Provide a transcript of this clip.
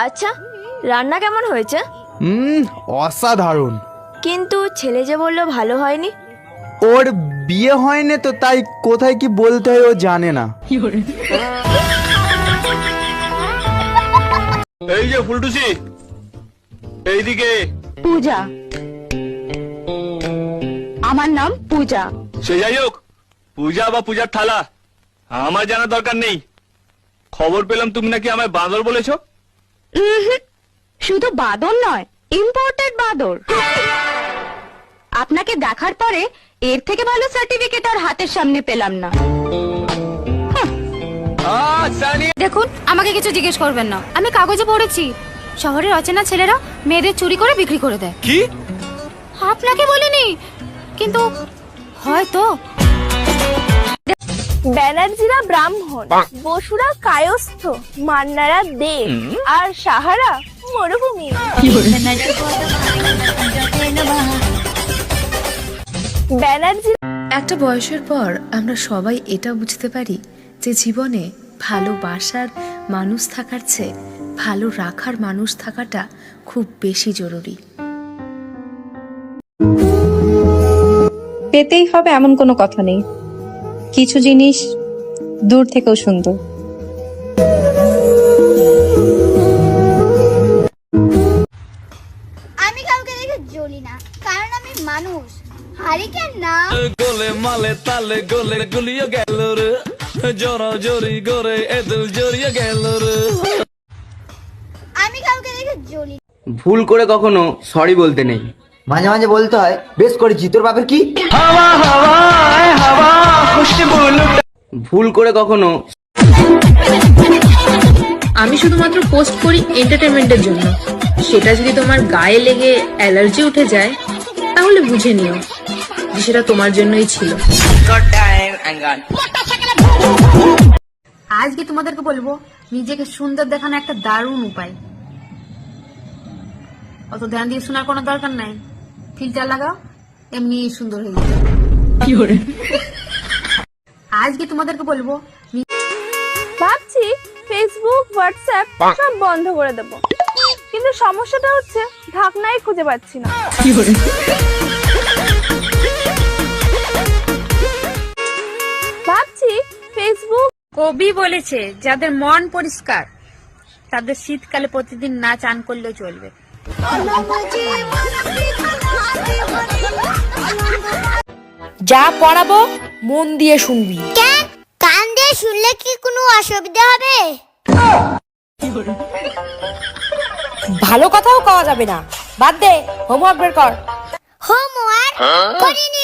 আচ্ছা, রান্না কেমন হয়েছে? অসাধারণ। কিন্তু ছেলে যে বললো ভালো হয়নি। ওর বিয়ে হয়নি তো, তাই কোথায় কি বলতে হয় ও জানে না। এই যে ফুলটুসি, এইদিকে। পূজা, আমার নাম পূজা। সে যাই হোক, পূজা বা পূজার থালা আমার জানার দরকার নেই। খবর পেলাম তুমি নাকি আমায় বাঁদর বলেছো। শুধু বাদর নয়, ইম্পোর্টেড বাদর। আপনাকে দেখার পরে এর থেকে ভালো সার্টিফিকেট আর হাতের সামনে পেলাম না। দেখুন, আমাকে কিছু জিজ্ঞেস করবেন না। আমি কাগজে পড়েছি শহরের অচেনা ছেলেরা মেয়েদের চুরি করে বিক্রি করে দেয়। কি? আপনাকে বলিনি, কিন্তু হয়তো। ব্যানার্জিরা ব্রাহ্মণ, বসুরা কায়স্থ, মান্নারা দেব, আর সাহারা মরুভূমি। ব্যানার্জি। একটা বয়সের পর আমরা সবাই এটা বুঝতে পারি যে জীবনে ভালোবাসার মানুষ থাকার চেয়ে ভালো রাখার মানুষ থাকাটা খুব বেশি জরুরি। পেতেই হবে এমন কোনো কথা নেই, কিছু জিনিস দূর থেকেও সুন্দর। আমি কাউকে দেখে জ্বলি না, কারণ আমি মানুষ, হারিকেন না। গোলে মালে তালে গোলে গুলিয়ে গেল রে, জোরা জোরি করে এদল জড়িয়ে গেল রে। আমি কাউকে দেখে জ্বলি না। ভুল করে কখনো সরি বলতে নেই, মাঝে মাঝে বলতে হয় বেশ করেছি। তোর বাপের কি? ভুল করে কখনো। আমি শুধুমাত্র পোস্ট করি এন্টারটেনমেন্টের জন্য, সেটা যদি তোমার গায়ে লেগে অ্যালার্জি উঠে যায় তাহলে বুঝে নিও যে সেটা তোমার জন্যই ছিল। আজকে তোমাদেরকে বলবো নিজেকে সুন্দর দেখানো একটা দারুণ উপায়। অত ধ্যান দিয়ে শোনার কোনো দরকার নাই, ফিল্টার লাগাও, এমনি সুন্দর হয়ে যাবে। আজকে তোমাদেরকে বলবো ভাবছি ফেসবুক, হোয়াটসঅ্যাপ সব বন্ধ করে দেব, কিন্তু সমস্যাটা হচ্ছে ঢাকনাই খুঁজে পাচ্ছি না। ভাবছি ফেসবুক। কবি বলেছে যাদের মন পরিষ্কার তাদের শীতকালে প্রতিদিন না চান করলেও চলবে। যা পড়াবো মন দিয়ে শুনবি। কান দিয়ে শুনলে কি কোনো অসুবিধা হবে? ভালো কথাও কওয়া যাবে না, বাদ দে, হোমওয়ার্ক বের কর। হোমওয়ার্ক করিনি।